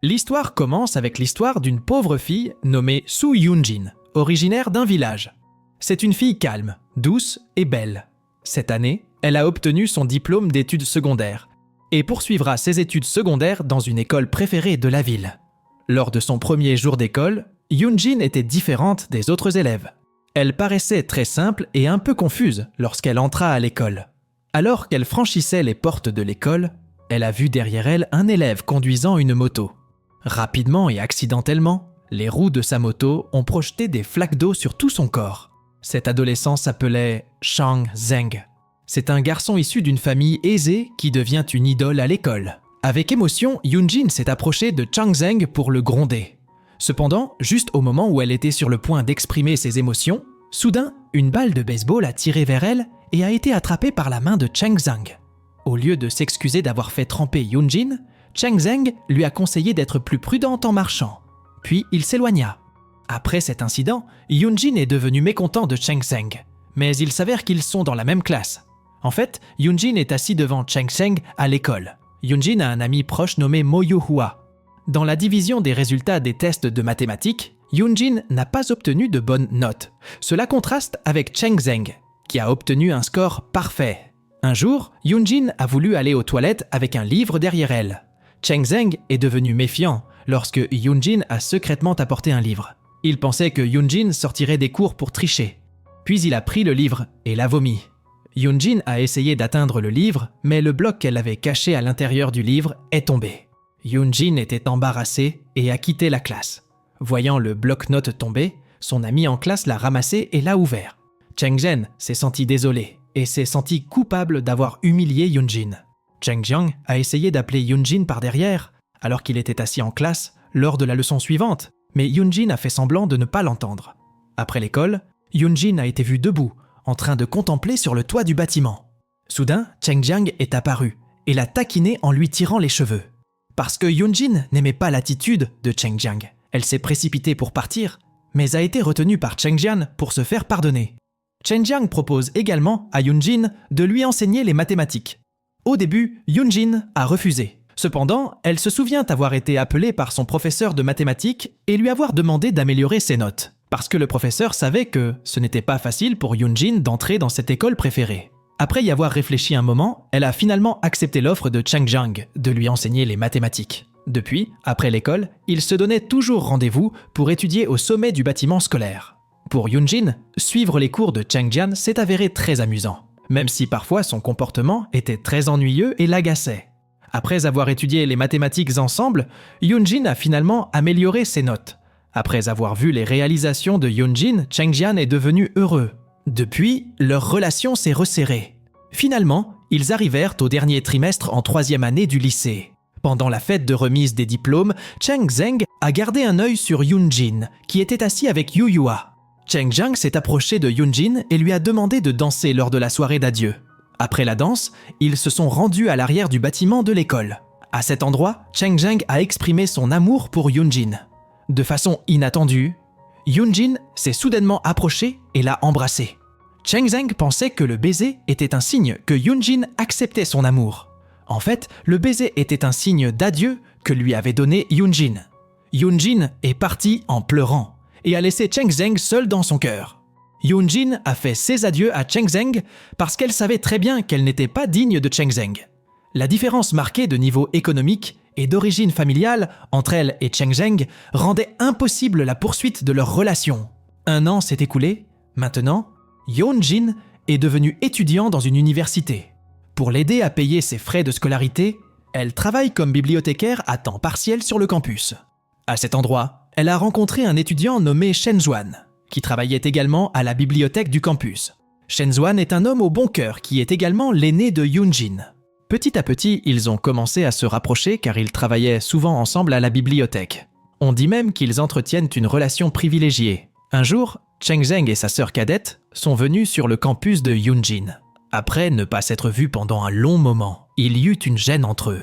L'histoire commence avec l'histoire d'une pauvre fille nommée Su Yunjin, originaire d'un village. C'est une fille calme, douce et belle. Cette année, elle a obtenu son diplôme d'études secondaires et poursuivra ses études secondaires dans une école préférée de la ville. Lors de son premier jour d'école, Yunjin était différente des autres élèves. Elle paraissait très simple et un peu confuse lorsqu'elle entra à l'école. Alors qu'elle franchissait les portes de l'école, elle a vu derrière elle un élève conduisant une moto. Rapidement et accidentellement, les roues de sa moto ont projeté des flaques d'eau sur tout son corps. Cet adolescent s'appelait Chang Zheng. C'est un garçon issu d'une famille aisée qui devient une idole à l'école. Avec émotion, Yunjin s'est approchée de Chang Zheng pour le gronder. Cependant, juste au moment où elle était sur le point d'exprimer ses émotions, soudain, une balle de baseball a tiré vers elle et a été attrapée par la main de Chang Zheng. Au lieu de s'excuser d'avoir fait tremper Yunjin, Chang Zheng lui a conseillé d'être plus prudente en marchant. Puis il s'éloigna. Après cet incident, Yunjin est devenu mécontent de Chang Zheng. Mais il s'avère qu'ils sont dans la même classe. En fait, Yunjin est assis devant Chang Zheng à l'école. Yunjin a un ami proche nommé Mo Yuhua. Dans la division des résultats des tests de mathématiques, Yunjin n'a pas obtenu de bonnes notes. Cela contraste avec Chang Zheng, qui a obtenu un score parfait. Un jour, Yunjin a voulu aller aux toilettes avec un livre derrière elle. Chang Zheng est devenu méfiant lorsque Yunjin a secrètement apporté un livre. Il pensait que Yunjin sortirait des cours pour tricher. Puis il a pris le livre et l'a vomi. Yunjin a essayé d'atteindre le livre, mais le bloc qu'elle avait caché à l'intérieur du livre est tombé. Yunjin était embarrassée et a quitté la classe. Voyant le bloc-notes tomber, son ami en classe l'a ramassé et l'a ouvert. Chang Zheng s'est senti désolé et s'est senti coupable d'avoir humilié Yunjin. Chang Jiang a essayé d'appeler Yunjin par derrière, alors qu'il était assis en classe lors de la leçon suivante, mais Yunjin a fait semblant de ne pas l'entendre. Après l'école, Yunjin a été vu debout, en train de contempler sur le toit du bâtiment. Soudain, Chang Jiang est apparu et l'a taquiné en lui tirant les cheveux. Parce que Yunjin n'aimait pas l'attitude de Chang Jiang, elle s'est précipitée pour partir, mais a été retenue par Chang Jiang pour se faire pardonner. Chang Jiang propose également à Yunjin de lui enseigner les mathématiques. Au début, Yunjin a refusé. Cependant, elle se souvient avoir été appelée par son professeur de mathématiques et lui avoir demandé d'améliorer ses notes. Parce que le professeur savait que ce n'était pas facile pour Yunjin d'entrer dans cette école préférée. Après y avoir réfléchi un moment, elle a finalement accepté l'offre de Chang Jiang de lui enseigner les mathématiques. Depuis, après l'école, ils se donnaient toujours rendez-vous pour étudier au sommet du bâtiment scolaire. Pour Yunjin, suivre les cours de Chang Jiang s'est avéré très amusant, même si parfois son comportement était très ennuyeux et l'agaçait. Après avoir étudié les mathématiques ensemble, Yunjin a finalement amélioré ses notes. Après avoir vu les réalisations de Yunjin, Chang Jiang est devenu heureux. Depuis, leur relation s'est resserrée. Finalement, ils arrivèrent au dernier trimestre en 3e année du lycée. Pendant la fête de remise des diplômes, Chang Zheng a gardé un œil sur Yunjin, qui était assis avec Yu Yua. Chang Jiang s'est approché de Yunjin et lui a demandé de danser lors de la soirée d'adieu. Après la danse, ils se sont rendus à l'arrière du bâtiment de l'école. À cet endroit, Chang Zheng a exprimé son amour pour Yunjin. De façon inattendue, Yunjin s'est soudainement approché et l'a embrassé. Chang Zheng pensait que le baiser était un signe que Yunjin acceptait son amour. En fait, le baiser était un signe d'adieu que lui avait donné Yunjin. Yunjin est parti en pleurant et a laissé Chang Zheng seul dans son cœur. Yunjin a fait ses adieux à Chang Zheng parce qu'elle savait très bien qu'elle n'était pas digne de Chang Zheng. La différence marquée de niveau économique et d'origine familiale entre elle et Chang Zheng rendait impossible la poursuite de leur relation. 1 an s'est écoulé. Maintenant, Yunjin est devenue étudiant dans une université. Pour l'aider à payer ses frais de scolarité, elle travaille comme bibliothécaire à temps partiel sur le campus. À cet endroit, elle a rencontré un étudiant nommé Shen Zuan, qui travaillait également à la bibliothèque du campus. Shen Zuan est un homme au bon cœur qui est également l'aîné de Yunjin. Petit à petit, ils ont commencé à se rapprocher car ils travaillaient souvent ensemble à la bibliothèque. On dit même qu'ils entretiennent une relation privilégiée. Un jour, Chang Zheng et sa sœur cadette sont venus sur le campus de Yunjin. Après ne pas s'être vus pendant un long moment, il y eut une gêne entre eux.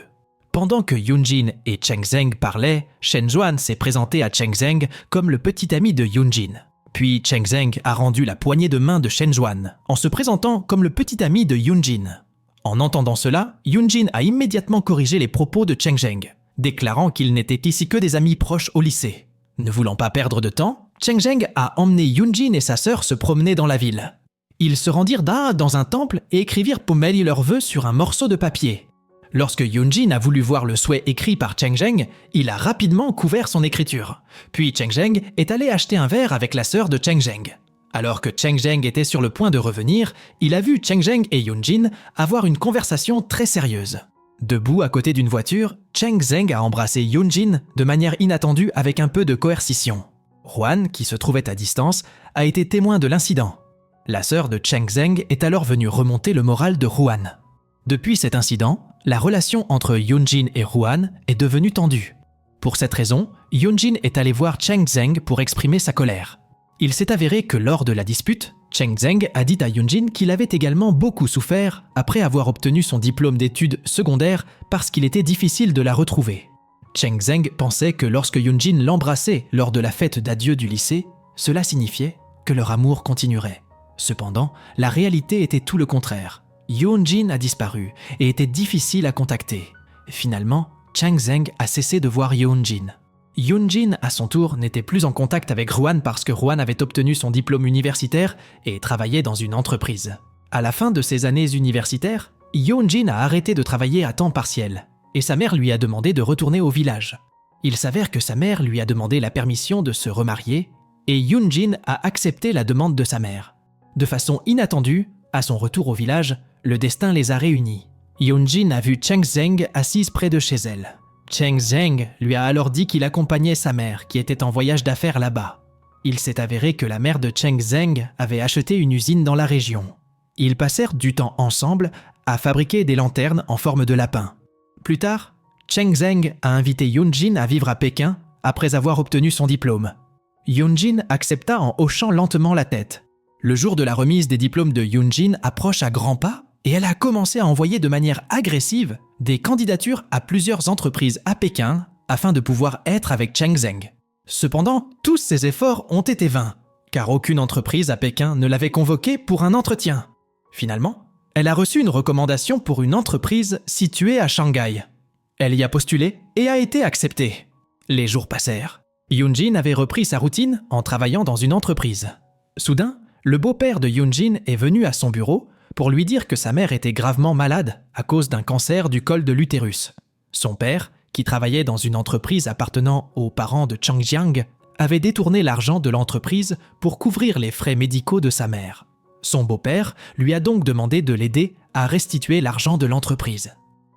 Pendant que Yunjin et Chang Zheng parlaient, Shen Zuan s'est présenté à Chang Zheng comme le petit ami de Yunjin. Puis Chang Zheng a rendu la poignée de main de Shen Zuan en se présentant comme le petit ami de Yunjin. En entendant cela, Yunjin a immédiatement corrigé les propos de Chang Zheng. déclarant qu'ils n'étaient ici que des amis proches au lycée. Ne voulant pas perdre de temps, Cheng Zheng a emmené Yunjin et sa sœur se promener dans la ville. Ils se rendirent dans un temple et écrivirent pour mêler leurs vœux sur un morceau de papier. Lorsque Yunjin a voulu voir le souhait écrit par Cheng Zheng, il a rapidement couvert son écriture. Puis Cheng Zheng est allé acheter un verre avec la sœur de Cheng Zheng. Alors que Cheng Zheng était sur le point de revenir, il a vu Cheng Zheng et Yunjin avoir une conversation très sérieuse. Debout à côté d'une voiture, Cheng Zheng a embrassé Yunjin de manière inattendue avec un peu de coercition. Juan, qui se trouvait à distance, a été témoin de l'incident. La sœur de Cheng Zheng est alors venue remonter le moral de Juan. Depuis cet incident, la relation entre Yunjin et Juan est devenue tendue. Pour cette raison, Yunjin est allé voir Cheng Zheng pour exprimer sa colère. Il s'est avéré que lors de la dispute, Cheng Zheng a dit à Yunjin qu'il avait également beaucoup souffert après avoir obtenu son diplôme d'études secondaires parce qu'il était difficile de la retrouver. Cheng Zheng pensait que lorsque Yunjin l'embrassait lors de la fête d'adieu du lycée, cela signifiait que leur amour continuerait. Cependant, la réalité était tout le contraire. Yunjin a disparu et était difficile à contacter. Finalement, Cheng Zheng a cessé de voir Yunjin. Yunjin, à son tour, n'était plus en contact avec Juan parce que Juan avait obtenu son diplôme universitaire et travaillait dans une entreprise. À la fin de ses années universitaires, Yunjin a arrêté de travailler à temps partiel et sa mère lui a demandé de retourner au village. Il s'avère que sa mère lui a demandé la permission de se remarier et Yunjin a accepté la demande de sa mère. De façon inattendue, à son retour au village, le destin les a réunis. Yunjin a vu Cheng Zheng assise près de chez elle. Cheng Zheng lui a alors dit qu'il accompagnait sa mère qui était en voyage d'affaires là-bas. Il s'est avéré que la mère de Cheng Zheng avait acheté une usine dans la région. Ils passèrent du temps ensemble à fabriquer des lanternes en forme de lapin. Plus tard, Cheng Zheng a invité Yunjin à vivre à Pékin après avoir obtenu son diplôme. Yunjin accepta en hochant lentement la tête. Le jour de la remise des diplômes de Yunjin approche à grands pas et elle a commencé à envoyer de manière agressive des candidatures à plusieurs entreprises à Pékin afin de pouvoir être avec Cheng Zheng. Cependant, tous ces efforts ont été vains, car aucune entreprise à Pékin ne l'avait convoquée pour un entretien. Finalement, elle a reçu une recommandation pour une entreprise située à Shanghai. Elle y a postulé et a été acceptée. Les jours passèrent. Yunjin avait repris sa routine en travaillant dans une entreprise. Soudain, le beau-père de Yunjin est venu à son bureau pour lui dire que sa mère était gravement malade à cause d'un cancer du col de l'utérus. Son père, qui travaillait dans une entreprise appartenant aux parents de Chang Jiang, avait détourné l'argent de l'entreprise pour couvrir les frais médicaux de sa mère. Son beau-père lui a donc demandé de l'aider à restituer l'argent de l'entreprise.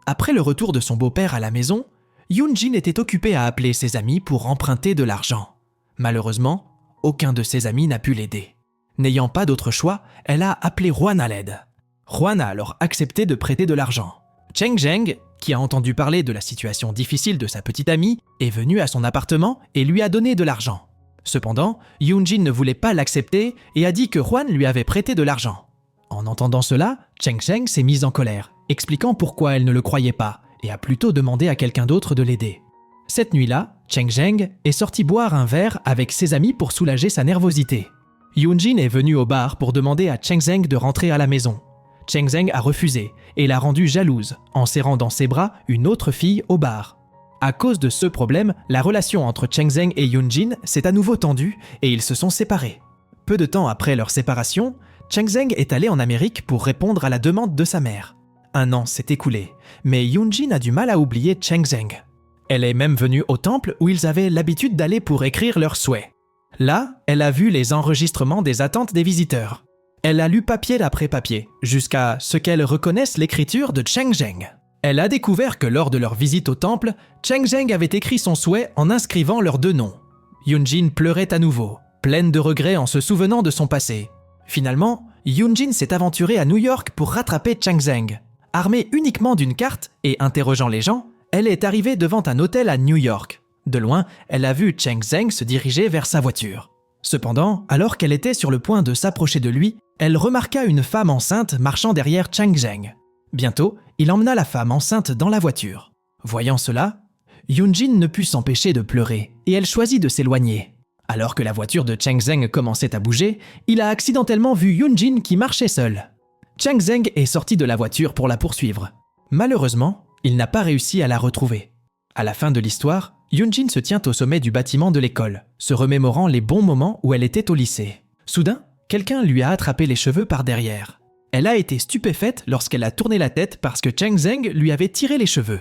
Après le retour de son beau-père à la maison, Yunjin était occupé à appeler ses amis pour emprunter de l'argent. Malheureusement, aucun de ses amis n'a pu l'aider. N'ayant pas d'autre choix, elle a appelé Juan à l'aide. Juan a alors accepté de prêter de l'argent. Cheng Zheng, qui a entendu parler de la situation difficile de sa petite amie, est venu à son appartement et lui a donné de l'argent. Cependant, Yunjin ne voulait pas l'accepter et a dit que Juan lui avait prêté de l'argent. En entendant cela, Cheng Zheng s'est mise en colère, expliquant pourquoi elle ne le croyait pas et a plutôt demandé à quelqu'un d'autre de l'aider. Cette nuit-là, Cheng Zheng est sorti boire un verre avec ses amis pour soulager sa nervosité. Yunjin est venu au bar pour demander à Cheng Zheng de rentrer à la maison. Cheng Zheng a refusé et l'a rendue jalouse en serrant dans ses bras une autre fille au bar. À cause de ce problème, la relation entre Cheng Zheng et Yunjin s'est à nouveau tendue et ils se sont séparés. Peu de temps après leur séparation, Cheng Zheng est allé en Amérique pour répondre à la demande de sa mère. 1 an s'est écoulé, mais Yunjin a du mal à oublier Cheng Zheng. Elle est même venue au temple où ils avaient l'habitude d'aller pour écrire leurs souhaits. Là, elle a vu les enregistrements des attentes des visiteurs. Elle a lu papier après papier, jusqu'à ce qu'elle reconnaisse l'écriture de Cheng Zheng. Elle a découvert que lors de leur visite au temple, Cheng Zheng avait écrit son souhait en inscrivant leurs 2 noms. Yunjin pleurait à nouveau, pleine de regrets en se souvenant de son passé. Finalement, Yunjin s'est aventurée à New York pour rattraper Cheng Zheng. Armée uniquement d'une carte et interrogeant les gens, elle est arrivée devant un hôtel à New York. De loin, elle a vu Cheng Zheng se diriger vers sa voiture. Cependant, alors qu'elle était sur le point de s'approcher de lui, elle remarqua une femme enceinte marchant derrière Cheng Zheng. Bientôt, il emmena la femme enceinte dans la voiture. Voyant cela, Yunjin ne put s'empêcher de pleurer et elle choisit de s'éloigner. Alors que la voiture de Cheng Zheng commençait à bouger, il a accidentellement vu Yunjin qui marchait seul. Cheng Zheng est sorti de la voiture pour la poursuivre. Malheureusement, il n'a pas réussi à la retrouver. À la fin de l'histoire, Yoonjin se tient au sommet du bâtiment de l'école, se remémorant les bons moments où elle était au lycée. Soudain, quelqu'un lui a attrapé les cheveux par derrière. Elle a été stupéfaite lorsqu'elle a tourné la tête parce que Chang Zheng lui avait tiré les cheveux.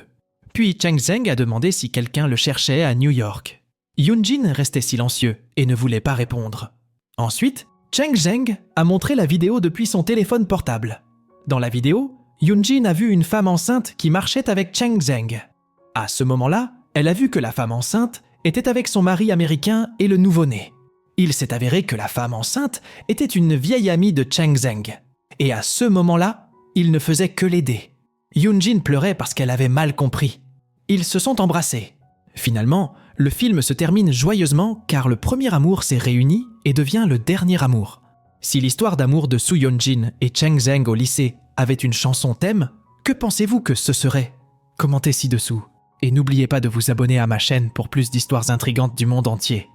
Puis Chang Zheng a demandé si quelqu'un le cherchait à New York. Yoonjin restait silencieux et ne voulait pas répondre. Ensuite, Chang Zheng a montré la vidéo depuis son téléphone portable. Dans la vidéo, Yoonjin a vu une femme enceinte qui marchait avec Chang Zheng. À ce moment-là, elle a vu que la femme enceinte était avec son mari américain et le nouveau-né. Il s'est avéré que la femme enceinte était une vieille amie de Chang Zheng. Et à ce moment-là, il ne faisait que l'aider. Yoonjin pleurait parce qu'elle avait mal compris. Ils se sont embrassés. Finalement, le film se termine joyeusement car le premier amour s'est réuni et devient le dernier amour. Si l'histoire d'amour de Soo Yeon-jin et Chang Zheng au lycée avait une chanson thème, que pensez-vous que ce serait ? Commentez ci-dessous. Et n'oubliez pas de vous abonner à ma chaîne pour plus d'histoires intrigantes du monde entier.